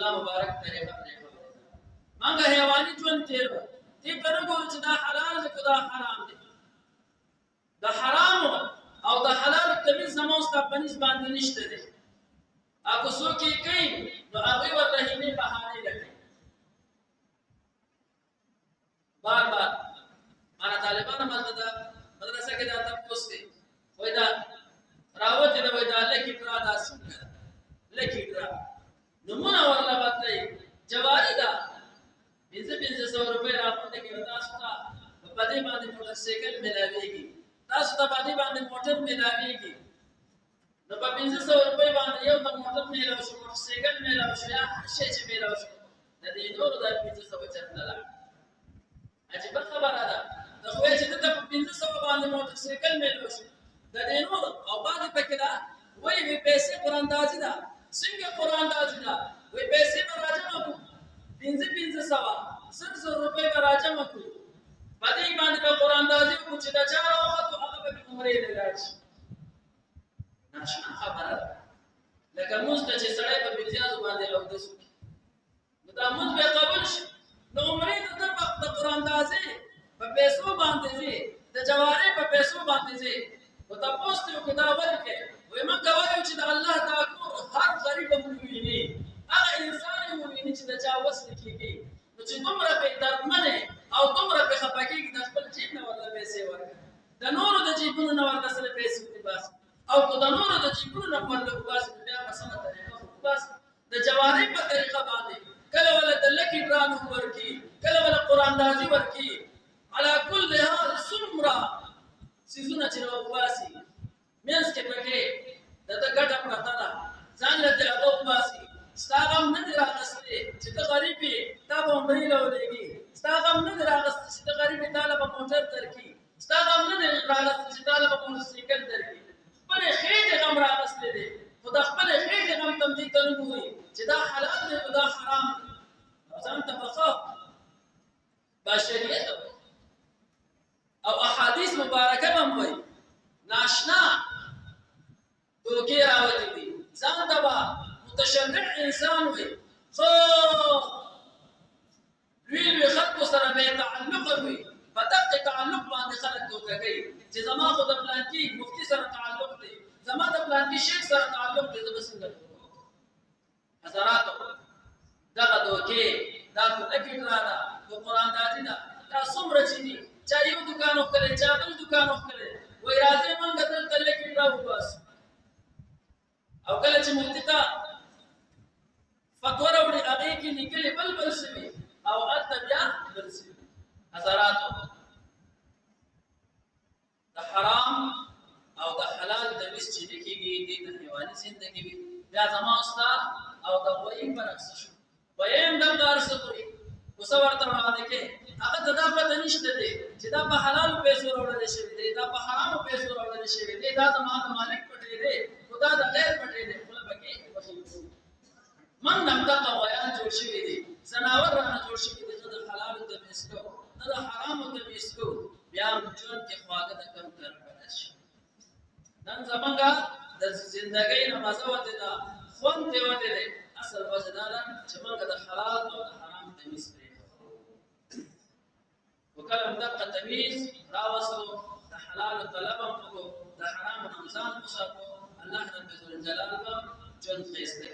الله مبارک طریقه مانګه حیواني ژوند تیر دې په نګور چې دا حلال دی دا حرام دی دا حرام او دا حلال تمیز زموږ ته پنځ باندې نشته دی اګه څوک یې کوي نو هغه ورته هینې بهانه لګي بار بار انا طالبانو مدرسه کې دا تاسو کې وای دا راوته دا وای دا لکه ترا دا څنګه لکه ترا نو مونږ ورلا بدلې جواری دا 500 روپے راپورته کې تاسو ته په دې باندې موټر سایکل ملاويږي تاسو ته په دې باندې موټر ملاويږي نو په 500 روپے باندې یو د موټر ملاو شو موټر سایکل ملاو شو یا شي چې ملاو شو د دې نور د 500 چرته لا عجیب خبره ده د خو چې ته په 500 باندې موټر سایکل ملاو شو د دې نور او باندې پکې دا وایي پیسې قران دازي دا څنګه قران دازي دا وایي پیسې راځم کو 500 روپے راځم کو پدې باندې په قران دازي کو چې دا چا راوخته هغه به عمرې لږ ناشنا خبره لکه موږ ته چې سړی په امتیاز باندې او د سو دا موږ به قبول شي نو عمرې ته د قران دازي په پیسو باندې زی د جواره په پیسو باندې زی او تاسو ته کو دا ورکه وای موږ وایو چې د الله تعالی هر غریب مومنی هغه انسان مومنی چې د چا وسل کیږي نو چې دومره به درمنه او دومره به خپکیږي د خپل جیب نه ورته پیسې ورکړي د نورو د جیبونو نه ورته سره پیسې بس او کو د نورو د جیبونو نه ورته بس بیا مسله طریقه بس د جواری په طریقه باندې کله ولا د لکی برانو ورکی کله ولا قران دازي ورکی على كل هذا سمرا سيزونه چې نو واسي مینس کې پکې د ګټه پرتا ده ځان له هغه واسي ستاغم نه راغستې چې ته غریبي تا به عمرې لولېږي ستاغم نه راغستې چې ته غریبي طالب موټر درکې ستاغم نه راغستې چې طالب موټر سایکل درکې خپل خېټه غم راغستې دي خدا خپل خېټه غم تم دي ته وګوري چې دا حلال دی او دا حرام دی ځان ته بخښه بشریت او احادیث مبارکه هم وایي ناشنا دوکې راوړي دي ځان ته متشرع انسان وي خو لوی خلق سره به تعلق وي فتق تعلق باندې خلق دوکه کوي چې زما خو د پلان کې مفتی سره تعلق دی زما د پلان کې شیخ سره تعلق دی زما څنګه حضرات دغه دوکې دا لکه کړه د قران دازي دا څومره چې دي چا یو دکان وکړي چا بل دکان وکړي وای راځي مونږ دلته لکه راو بس او کله چې مفتی ته فتوا وړي هغه کې نکلي بل شوی او اتبیا بل شوی حضرات د حرام او د حلال د مس چې کېږي د حیواني ژوندۍ وي بیا زما استاد او د وایي برعکس شو ویم د دارسه کوي اوس ورته وړاندې کې هغه ته دا پته نشته دی چې دا په حلال پیسو راوړل شوی دی دا په حرام پیسو راوړل شوی دی دا د مالک پټې دی خدا د غیر پټې دی خپل پکې من نم دغه بیان جوړ شوی دی سناور رانه جوړ شوی دی د حلال د مسکو د حرام د مسکو بیا جون کې خواږه د کم تر پرش نن زمونږه د ژوندۍ نه مزه وته دا خون ته وته دی اصل وجدان چې موږ د حلال او د حرام تمیز پرې وکړو دغه تمیز راوستو د حلال طلب هم کو د حرام رمضان مصاب الله رب الجلال جون خيسته